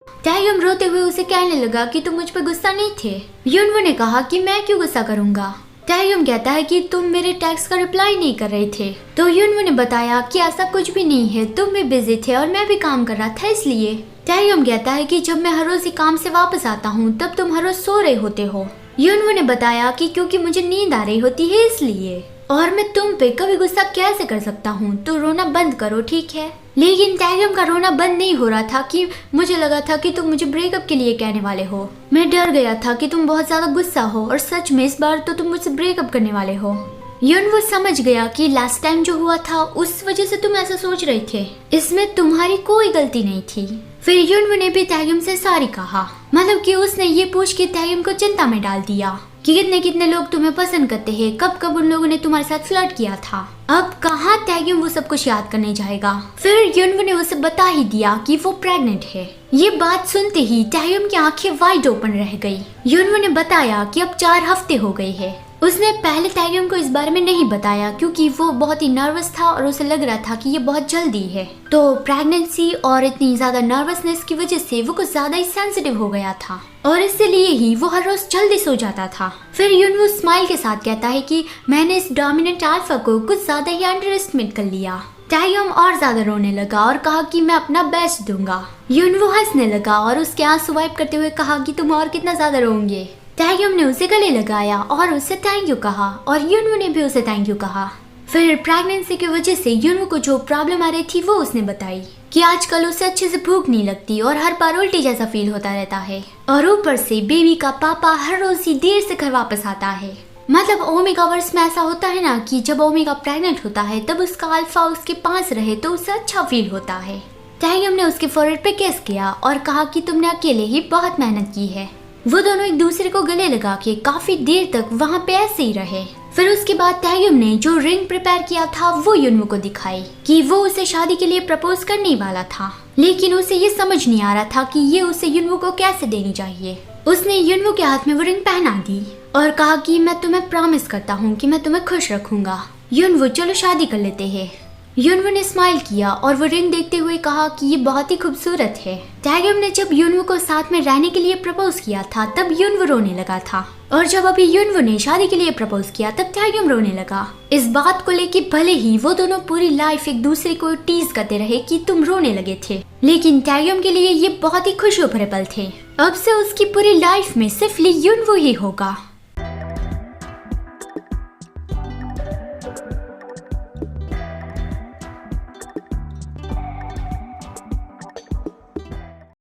तायुम रोते हुए उसे कहने लगा कि तुम मुझ पर गुस्सा नहीं थे। युनवो ने कहा कि मैं क्यों गुस्सा करूंगा। तायुम कहता है कि तुम मेरे टेक्स्ट का रिप्लाई नहीं कर रहे थे। तो युनवो ने बताया कि ऐसा कुछ भी नहीं है, तुम भी बिजी थे और मैं भी काम कर रहा था इसलिए। तायुम कहता है कि जब मैं हर रोज काम से वापस आता हूँ तब तुम हर रोज सो रहे होते हो। युनवो ने बताया कि क्योंकि मुझे नींद आ रही होती है इसलिए, और मैं तुम पे कभी गुस्सा कैसे कर सकता हूँ, तो रोना बंद करो ठीक है। लेकिन तायुम का रोना बंद नहीं हो रहा था कि मुझे लगा था कि तुम मुझे ब्रेकअप के लिए कहने वाले हो। मैं डर गया था कि तुम बहुत ज्यादा गुस्सा हो और सच में इस बार तो तुम मुझसे ब्रेकअप करने वाले हो। युनवो समझ गया कि लास्ट टाइम जो हुआ था उस वजह से तुम ऐसा सोच रहे थे, इसमें तुम्हारी कोई गलती नहीं थी। फिर युनवो ने भी तायुम से सॉरी कहा, मतलब कि उसने ये पूछ के तायुम को चिंता में डाल दिया कि कितने कितने लोग तुम्हें पसंद करते हैं, कब कब उन लोगों ने तुम्हारे साथ फ्लर्ट किया था। अब कहाँ तायुम वो सब कुछ याद करने जाएगा। फिर युनवो ने उसे बता ही दिया कि वो प्रेग्नेंट है। ये बात सुनते ही तायुम की आंखें वाइड ओपन रह गई। युनवो ने बताया कि अब 4 हफ्ते हो गए हैं। उसने पहले तायुम को इस बारे में नहीं बताया क्योंकि वो बहुत ही नर्वस था और उसे लग रहा था कि ये बहुत जल्दी है। तो प्रेगनेंसी और इतनी ज्यादा नर्वसनेस की वजह से वो कुछ ज्यादा ही सेंसिटिव हो गया था और इसलिए ही वो हर रोज जल्दी सो जाता था। फिर युनवो स्माइल के साथ कहता है कि मैंने इस डोमिनेंट अल्फा को कुछ ज्यादा ही अंडर एस्टिमेट कर लिया। तायुम और ज्यादा रोने लगा और कहा कि मैं अपना बेस्ट दूंगा। युनवो हंसने लगा और उसके आंसू वाइप करते हुए कहा कि तुम और कितना ज्यादा रोओगे। तायुम ने उसे गले लगाया और उसे थैंक यू कहा और युनवो ने भी उसे थैंक यू कहा। फिर प्रेगनेंसी की वजह से युनवो को जो प्रॉब्लम आ रही थी वो उसने बताई कि आजकल उसे अच्छे से भूख नहीं लगती और हर बार उल्टी जैसा फील होता रहता है, और ऊपर से बेबी का पापा हर रोज ही देर से घर वापस आता है। मतलब ओमेगा वर्स में ऐसा होता है ना कि जब ओमेगा प्रेग्नेंट होता है तब उसका अल्फा उसके पास रहे तो उसे अच्छा फील होता है। तायुम ने उसके फोrehead पे किस किया और कहा कि तुमने अकेले ही बहुत मेहनत की है। वो दोनों एक दूसरे को गले लगा के काफी देर तक वहाँ पे ऐसे ही रहे। फिर उसके बाद तायुम ने जो रिंग प्रिपेयर किया था वो युनवो को दिखाई कि वो उसे शादी के लिए प्रपोज करने वाला था, लेकिन उसे ये समझ नहीं आ रहा था कि ये उसे युनवो को कैसे देनी चाहिए। उसने युनवो के हाथ में वो रिंग पहना दी और कहा कि मैं तुम्हें प्रॉमिस करता हूँ कि मैं तुम्हें खुश रखूंगा। युनवो चलो शादी कर लेते हैं। युनवो ने स्माइल किया और वो रिंग देखते हुए कहा कि ये बहुत ही खूबसूरत है। तायुम ने जब युनवो को साथ में रहने के लिए प्रपोज किया था तब युनवो रोने लगा था, और जब अभी युनवो ने शादी के लिए प्रपोज किया तब तायुम रोने लगा। इस बात को लेके भले ही वो दोनों पूरी लाइफ एक दूसरे को टीज करते रहे कि तुम रोने लगे थे, लेकिन तायुम के लिए ये बहुत ही खुशियों भरे पल थे। अब से उसकी पूरी लाइफ में सिर्फ युनवो ही होगा।